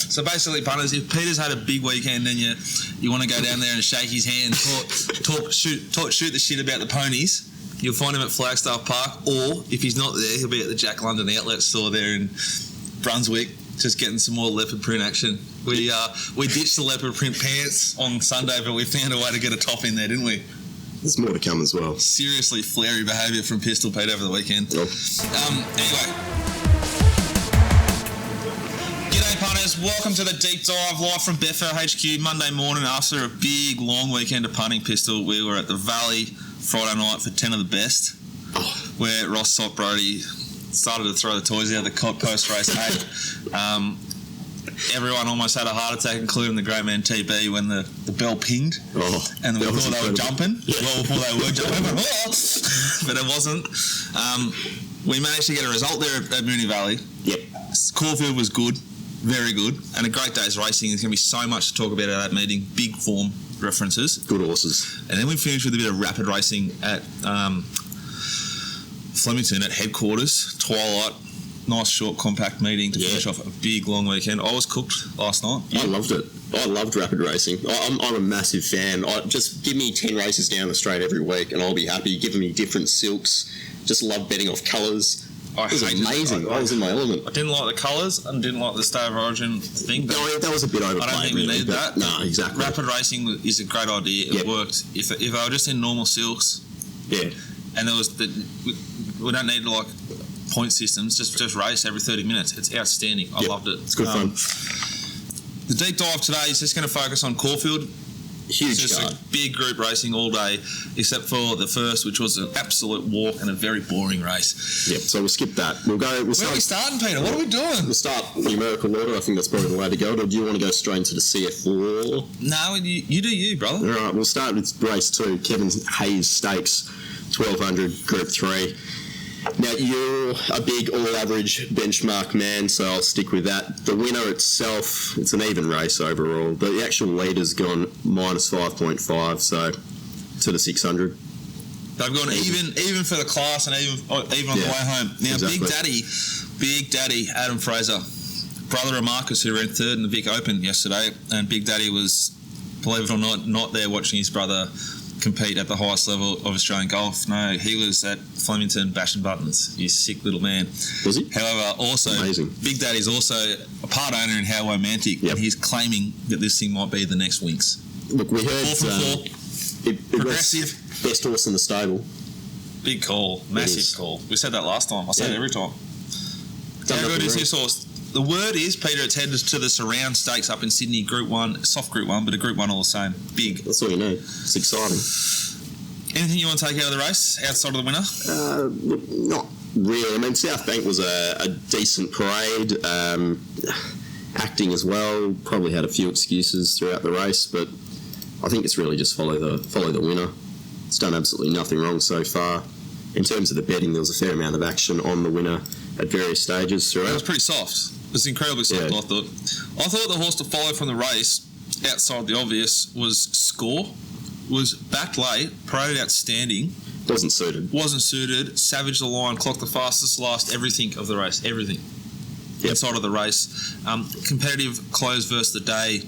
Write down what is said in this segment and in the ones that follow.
So basically, punters, if Peter's had a big weekend and you want to go down there and shake his hand, shoot the shit about the ponies, you'll find him at Flagstaff Park, or if he's not there, he'll be at the Jack London Outlet store there in Brunswick, just getting some more leopard print action. We ditched the leopard print pants on Sunday, but we found a way to get a top in there, didn't we? There's more to come as well. Seriously flary behaviour from Pistol Pete over the weekend. Oh. Anyway. G'day punters, welcome to the Deep Dive live from Betfair HQ Monday morning after a big long weekend of punting, Pistol. We were at the Valley Friday night for 10 of the best, where Ross Sock Brody started to throw the toys out of the cot post-race 8. Everyone almost had a heart attack, including the great man TB, when the bell pinged. And we thought they were jumping. Yeah. Well, before they were jumping, but it wasn't. We managed to get a result there at Moonee Valley. Yep. Caulfield was good, very good, and a great day's racing. There's going to be so much to talk about at that meeting. Big form references. Good horses. And then we finished with a bit of rapid racing at Flemington at headquarters, twilight. Nice, short, compact meeting to finish off a big, long weekend. I was cooked last night. I loved it. I loved rapid racing. I'm a massive fan. Just give me 10 races down the straight every week and I'll be happy. Giving me different silks. Just love betting off colours. It was amazing. I was in my element. I didn't like the colours and didn't like the State of Origin thing. But no, that was a bit overplayed. I don't think we needed that. No, exactly. Rapid racing is a great idea. It worked. If I were just in normal silks, and there was we don't need like point systems, just race every 30 minutes. It's outstanding. I loved it. It's good fun. The deep dive today is just going to focus on Caulfield. Huge just card. a big group racing all day, except for the first, which was an absolute walk and a very boring race. Yep, so we'll skip that. Where are we starting, Peter? What are we doing? We'll start numerical order. I think that's probably the way to go. Or do you want to go straight into the CF4? No, you do you, brother. All right, we'll start with race 2, Kevin Hayes Stakes, 1200, Group 3. Now, you're a big all-average benchmark man, so I'll stick with that. The winner itself, it's an even race overall, but the actual leader's gone minus 5.5, so to the 600. They've gone even for the class and even on the way home. Now, exactly. Big Daddy, Adam Fraser, brother of Marcus, who ran third in the Vic Open yesterday, and Big Daddy was, believe it or not there watching his brother compete at the highest level of Australian golf. No, he was at Flemington bashing buttons. He's a sick little man. Was he? However, also, amazing. Big Daddy's also a part owner in How Romantic, and he's claiming that this thing might be the next Winx. Look, we heard 4 from 4. Progressive. Best horse in the stable. Big call. Massive call. We said that last time. I say it every time. How good is this horse? The word is, Peter, it's headed to the Surround Stakes up in Sydney, Group 1, soft Group 1, but a Group 1 all the same. Big. That's all you need. It's exciting. Anything you want to take out of the race, outside of the winner? Not really. I mean, South Bank was a decent parade. Acting as well, probably had a few excuses throughout the race, but I think it's really just follow the winner. It's done absolutely nothing wrong so far. In terms of the betting, there was a fair amount of action on the winner at various stages throughout. It was pretty soft. It was incredibly soft, I thought. I thought the horse to follow from the race, outside the obvious, was Score. Was backed late, paraded outstanding. Wasn't suited. Savaged the line, clocked the fastest last, everything of the race. Everything. Inside of the race. Competitive close versus the day.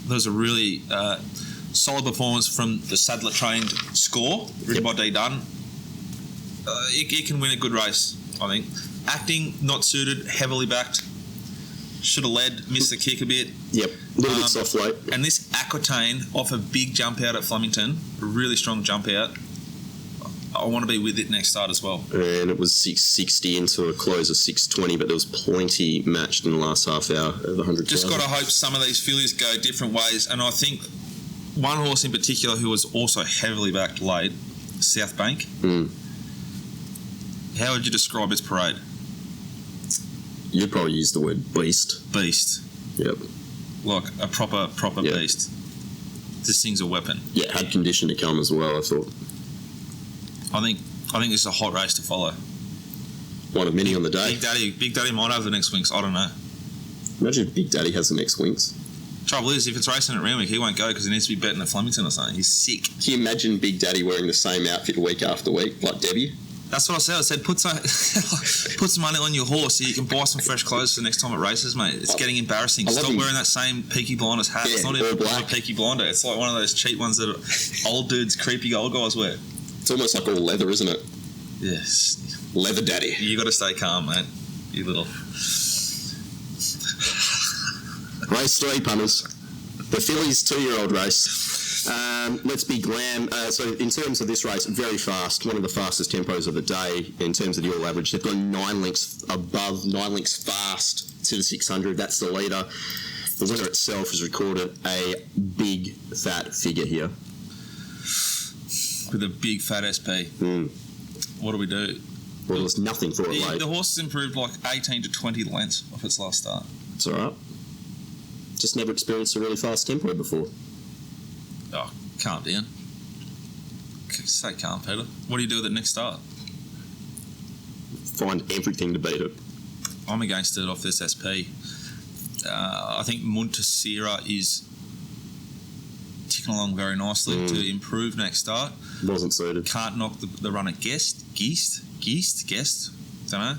There was a really solid performance from the Sadler-trained Score, ridden by D. Dunn. It can win a good race, I think. Acting, not suited, heavily backed. Should have led, missed the kick a bit. Yep, a little bit soft late. And this Aquitaine off a big jump out at Flemington, a really strong jump out. I want to be with it next start as well. And it was 660 into a close of 620, but there was plenty matched in the last half hour of the 100,000. Just got to hope some of these fillies go different ways. And I think one horse in particular who was also heavily backed late, South Bank. How would you describe its parade? You'd probably use the word beast. Beast. Yep. Like a proper beast. This thing's a weapon. Yeah, had condition to come as well, I thought. I think this is a hot race to follow. One of many on the day. Big Daddy might have the next Winx. I don't know. Imagine if Big Daddy has the next Winx. Trouble is, if it's racing at Randwick, he won't go because he needs to be betting at Flemington or something. He's sick. Can you imagine Big Daddy wearing the same outfit week after week, like Debbie? That's what I said. I said put some money on your horse so you can buy some fresh clothes for the next time it races, mate. It's getting embarrassing. Stop wearing that same Peaky Blinders hat. It's not even a Peaky Blinder. It's like one of those cheap ones that old dudes, creepy old guys wear. It's almost like all leather, isn't it? Yes. Leather daddy. You got to stay calm, mate. You little... Race 3, punters. The fillies 2-year-old race. Let's be glam. So in terms of this race, very fast. One of the fastest tempos of the day in terms of the all average. They've gone 9 lengths above, 9 lengths fast to the 600. That's the leader. The winner itself has recorded a big fat figure here. With a big fat SP. What do we do? Well, there's nothing for it, mate. The horse has improved like 18 to 20 lengths off its last start. It's all right. Just never experienced a really fast tempo before. Oh, calm down. Stay calm, Peter. What do you do with it next start? Find everything to beat it. I'm against it off this SP. I think Muntasira is ticking along very nicely to improve next start. Wasn't suited. Can't knock the runner Geist. Don't know.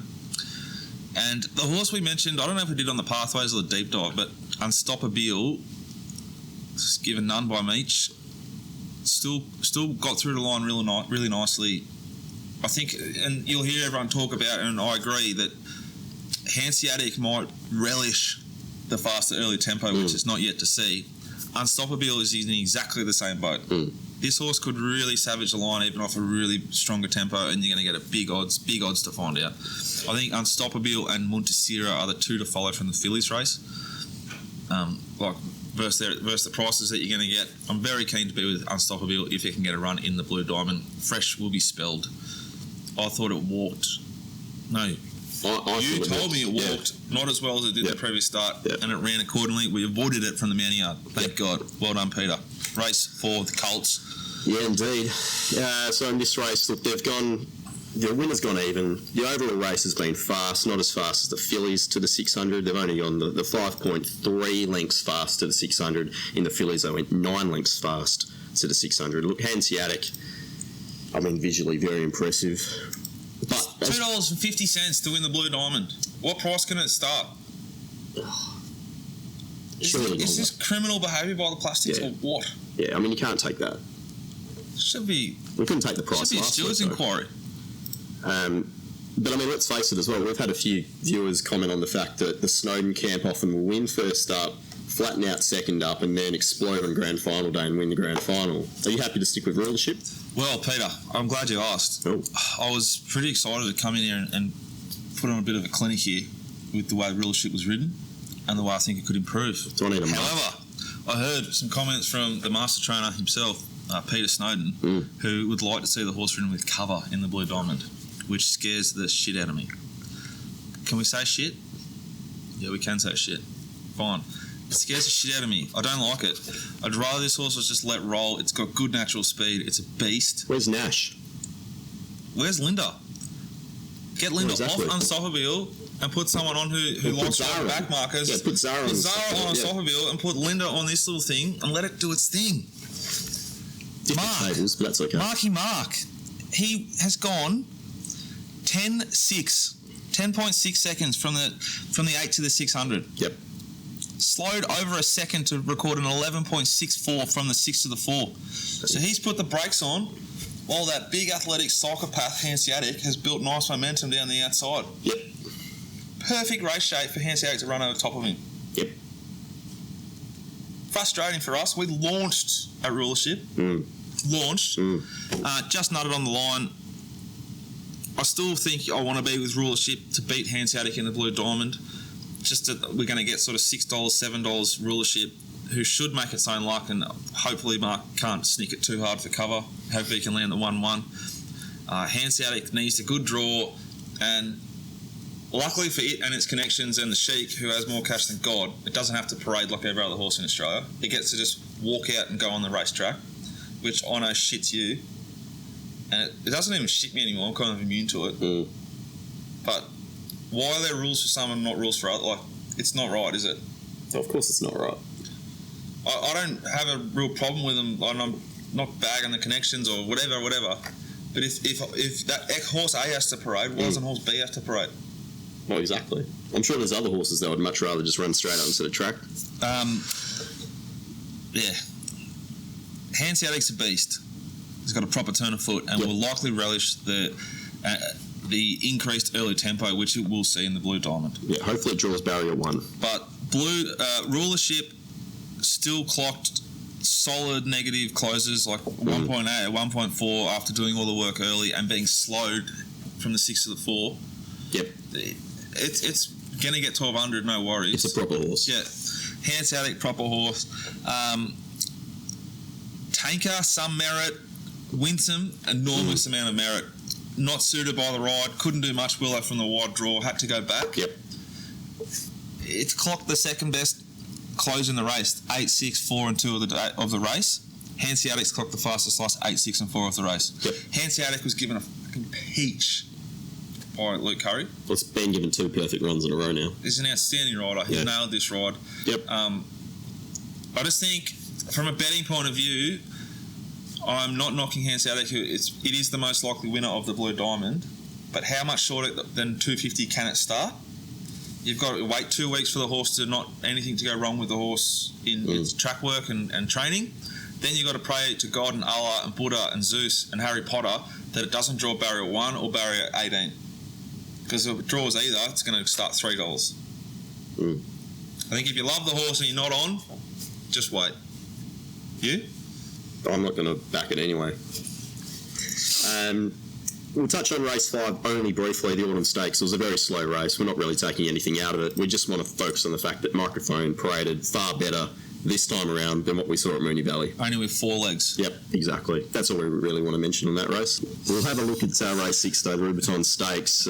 And the horse we mentioned, I don't know if we did on the pathways or the deep dive, but Unstoppable, just given none by Meach, still got through the line really nicely. I think, and you'll hear everyone talk about, and I agree, that Hanseatic might relish the faster early tempo, which is not yet to see. Unstoppable is in exactly the same boat. This horse could really savage the line even off a really stronger tempo, and you're going to get a big odds to find out. I think Unstoppable and Muntasira are the two to follow from the fillies race. Versus the prices that you're going to get. I'm very keen to be with Unstoppable if you can get a run in the Blue Diamond. Fresh will be spelled. I thought it walked. No. You told me it walked not as well as it did the previous start, and it ran accordingly. We avoided it from the Mountie Yard. Thank God. Well done, Peter. Race for the Colts. Yeah, indeed. So in this race, look, the winner's gone even. The overall race has been fast, not as fast as the fillies to the 600. They've only gone the 5.3 lengths fast to the 600. In the fillies, they went 9 lengths fast to the 600. Look, Hanseatic, I mean, visually very impressive. But $2.50 to win the Blue Diamond. What price can it start? Is this criminal behaviour by the plastics or what? Yeah, I mean, you can't take that. We couldn't take the price last week. Should be a stewards inquiry. But I mean, let's face it as well. We've had a few viewers comment on the fact that the Snowden camp often will win first up, flatten out second up, and then explode on grand final day and win the grand final. Are you happy to stick with rulership? Well, Peter, I'm glad you asked. Oh. I was pretty excited to come in here and put on a bit of a clinic here with the way rulership was ridden and the way I think it could improve. However, I heard some comments from the master trainer himself, Peter Snowden, who would like to see the horse ridden with cover in the Blue Diamond, which scares the shit out of me. Can we say shit? Yeah, we can say shit. Fine. It scares the shit out of me. I don't like it. I'd rather this horse was just let roll. It's got good natural speed. It's a beast. Where's Nash? Where's Linda? Get Linda off Unstoppable and put someone on who likes back markers. Yeah, put Zara on Unstoppable and put Linda on this little thing and let it do its thing. Different tables, but that's okay. Mark. He has gone 10.6 seconds from the 8 to the 600. Yep. Slowed over a second to record an 11.64 from the 6 to the 4. So he's put the brakes on while that big athletic psychopath Hanseatic has built nice momentum down the outside. Yep. Perfect race shape for Hanseatic to run over top of him. Yep. Frustrating for us. We launched at rulership. Just nutted on the line. I still think I want to be with rulership to beat Hanseatic in the Blue Diamond. We're going to get sort of $6, $7 rulership, who should make its own luck, and hopefully Mark can't snick it too hard for cover. Hopefully he can land the 1-1. Hanseatic needs a good draw, and luckily for it and its connections and the Sheik, who has more cash than God, it doesn't have to parade like every other horse in Australia. It gets to just walk out and go on the racetrack, which I know shits you. And it doesn't even shit me anymore. I'm kind of immune to it. But why are there rules for some and not rules for others? Like, it's not right, is it? Oh, of course it's not right. I don't have a real problem with them. I'm not bagging the connections or whatever. But if that horse A has to parade, why doesn't horse B have to parade? Well, exactly. I'm sure there's other horses that would much rather just run straight up instead of track. Yeah. Hanseatic's a beast. He's got a proper turn of foot and will likely relish the increased early tempo, which it will see in the Blue Diamond. Yeah, hopefully it draws barrier 1. But Blue rulership still clocked solid negative closes, like 1.8 or 1.4 after doing all the work early and being slowed from the 6 to the 4. Yep. It's going to get 1200, no worries. It's a proper horse. Yeah. Hanseatic, proper horse. Tanker, some merit. Winsome, enormous amount of merit. Not suited by the ride. Couldn't do much Willow from the wide draw. Had to go back. Yep. It's clocked the second best close in the race. 8, 6, 4 and 2 of the race. Hanseatic's clocked the fastest slice. 8, 6 and 4 of the race. Yep. Hanseatic was given a fucking peach by Luke Curry. Well, it's been given 2 perfect runs in a row now. He's an outstanding rider. He nailed this ride. Yep. I just think, from a betting point of view, I'm not knocking Hanseatic. It is the most likely winner of the Blue Diamond, but how much shorter than 250 can it start? You've got to wait 2 weeks for the horse to not anything to go wrong with the horse in its track work and training. Then you've got to pray to God and Allah and Buddha and Zeus and Harry Potter that it doesn't draw barrier 1 or barrier 18. Because if it draws either, it's going to start $3. I think if you love the horse and you're not on, just wait. You? I'm not going to back it anyway. We'll touch on race 5 only briefly, the Autumn Stakes. It was a very slow race. We're not really taking anything out of it. We just want to focus on the fact that Microphone paraded far better this time around than what we saw at Moonee Valley. Only with 4 legs. Yep, exactly. That's all we really want to mention on that race. We'll have a look at race 6 though, the Rubiton Stakes.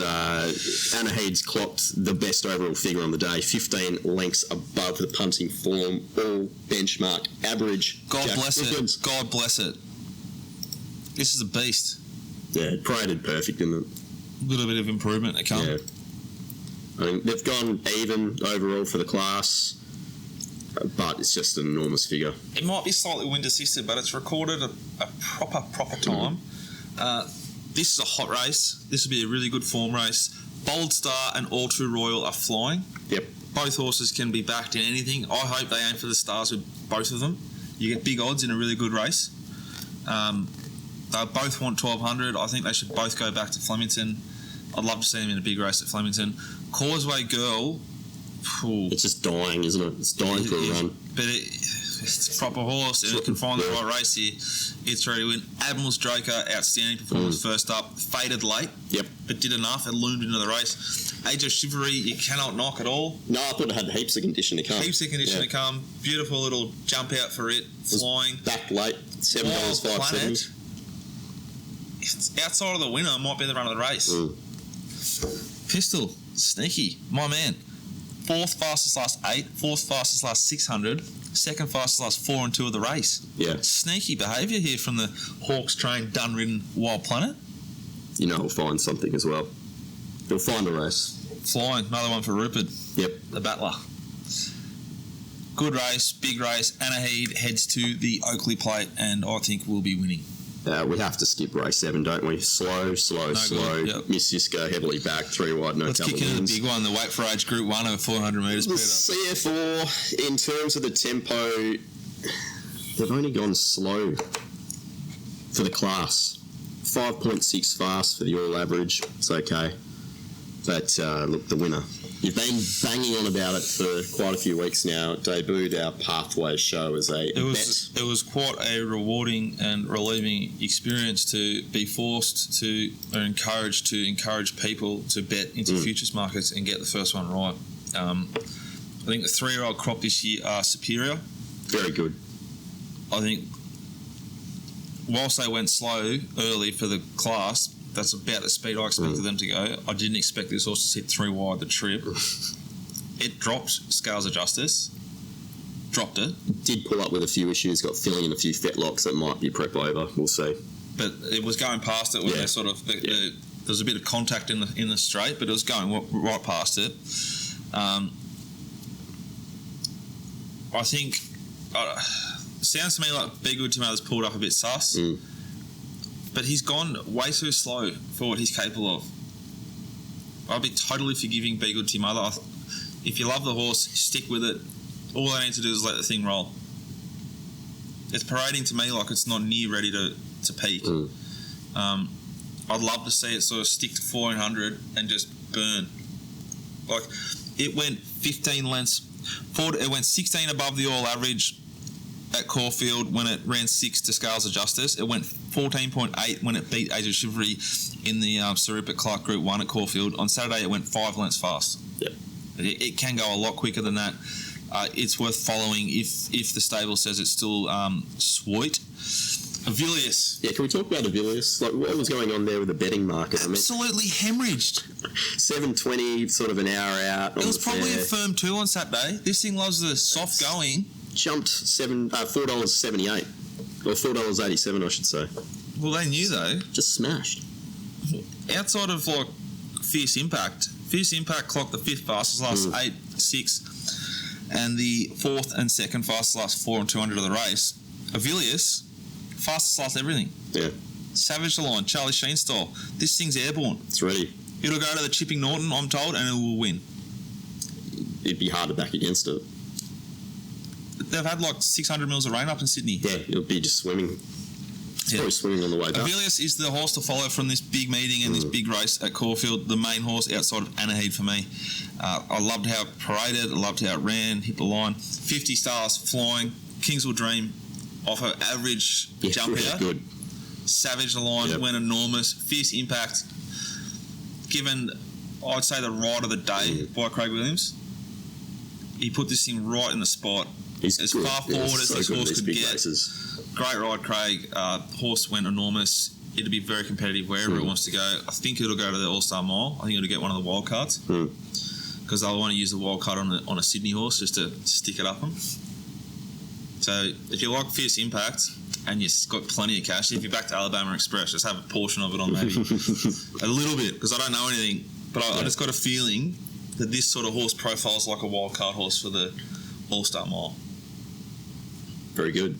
Anna Heed's clocked the best overall figure on the day, 15 lengths above the punting form, all benchmark average. God bless it. God bless it. This is a beast. Yeah, it paraded perfect, didn't it? A little bit of improvement to come. Yeah. I mean, they've gone even overall for the class, but it's just an enormous figure. It might be slightly wind assisted, but it's recorded a proper time. This is a hot race. This will be a really good form race. Bold Star and All Too Royal are flying. Yep. Both horses can be backed in anything. I hope they aim for the stars with both of them. You get big odds in a really good race. They both want 1200. I think they should both go back to Flemington. I'd love to see them in a big race at Flemington. Causeway Girl, it's just dying, isn't it? It's dying for a run. But it's a proper horse, and it can find the right race here. It's ready to win. Admiral's Draker, outstanding performance first up. Faded late, but did enough. It loomed into the race. Age of Chivalry, you cannot knock at all. No, I thought it had heaps of condition to come. To come. Beautiful little jump out for it. Flying. Back late, $7.05. It's outside of the winner, might be the run of the race. Pistol, sneaky, my man. 4th fastest last 8, 4th fastest last 600, 2nd fastest last 4 and 2 of the race. Yeah. Sneaky behaviour here from the Hawks trained, dun-ridden Wild Planet. You know he'll find something as well. He'll find a race. Flying, another one for Rupert. Yep. The Battler. Good race, big race. Anna Heed heads to the Oakley Plate, and I think we'll be winning. We have to skip race 7, don't we? Slow. Yep. Miss Cisco heavily back, 3 wide, no Let's kick into the big one, the Wait for Age Group 1 over 400 metres. The CF4, in terms of the tempo, they've only gone slow for the class. 5.6 fast for the all average. It's okay. But look, the winner. You've been banging on about it for quite a few weeks now. It debuted our Pathways show as a bet. It was quite a rewarding and relieving experience to be forced to, or encouraged to encourage people to bet into futures markets and get the first one right. I think the 3-year-old crop this year are superior. Very good. I think whilst they went slow early for the class, that's about the speed I expected them to go. I didn't expect this horse to hit 3 wide the trip. It dropped Scales of Justice. Dropped it. Did pull up with a few issues, got filling in a few fetlocks that might be prep over. We'll see. But it was going past it when they sort of... there was a bit of contact in the straight, but it was going right past it. I think... sounds to me like Be Good to Mother's pulled up a bit sus. but he's gone way too slow for what he's capable of. I'd be totally forgiving Be Good to Your Mother. If you love the horse, stick with it. All I need to do is let the thing roll. It's parading to me like it's not near ready to peak. I'd love to see it sort of stick to 1400 and just burn. Like, it went 15 lengths. It went 16 above the all average at Caulfield when it ran 6 to Scales of Justice. It went 14.8 when it beat Age of Chivalry in the Sarupa Clark Group 1 at Caulfield. On Saturday, it went 5 lengths fast. Yep. It can go a lot quicker than that. It's worth following if the stable says it's still sweet. Avilius. Yeah, can we talk about Avilius? Like, what was going on there with the betting market? Absolutely hemorrhaged. 7:20, sort of an hour out. It was probably a firm 2 on Saturday. This thing loves the soft going. Jumped $4.78 or $4.87, I should say. Well, they knew though. Just smashed. Outside of like Fierce Impact clocked the 5th fastest last 8-6, and the 4th and 2nd fastest last 4 and 200 of the race. Avilius, fastest last everything. Yeah. Savage the line, Charlie Sheen style. This thing's airborne. It's ready. It'll go to the Chipping Norton, I'm told, and it will win. It'd be hard to back against it. They've had like 600 mils of rain up in Sydney. Yeah, it'll be just swimming. It's probably swimming on the way back. Avilius is the horse to follow from this big meeting and this big race at Caulfield. The main horse outside of Anahid for me. I loved how it paraded. I loved how it ran, hit the line. 50 stars flying. Kingswood Dream off her average jump really here. Good. Savage the line, went enormous. Fierce Impact. Given, I'd say, the ride of the day by Craig Williams. He put this thing right in the spot. He's as good. far forward as this horse could get. Races. Great ride, Craig. Horse went enormous. It'll be very competitive wherever it wants to go. I think it'll go to the All-Star Mile. I think it'll get one of the wild cards because they'll want to use the wild card on a Sydney horse just to stick it up them. So if you like Fierce Impact and you've got plenty of cash, if you're back to Alabama Express, just have a portion of it on maybe a little bit because I don't know anything, but I just got a feeling that this sort of horse profiles like a wild card horse for the All-Star Mile. Very good.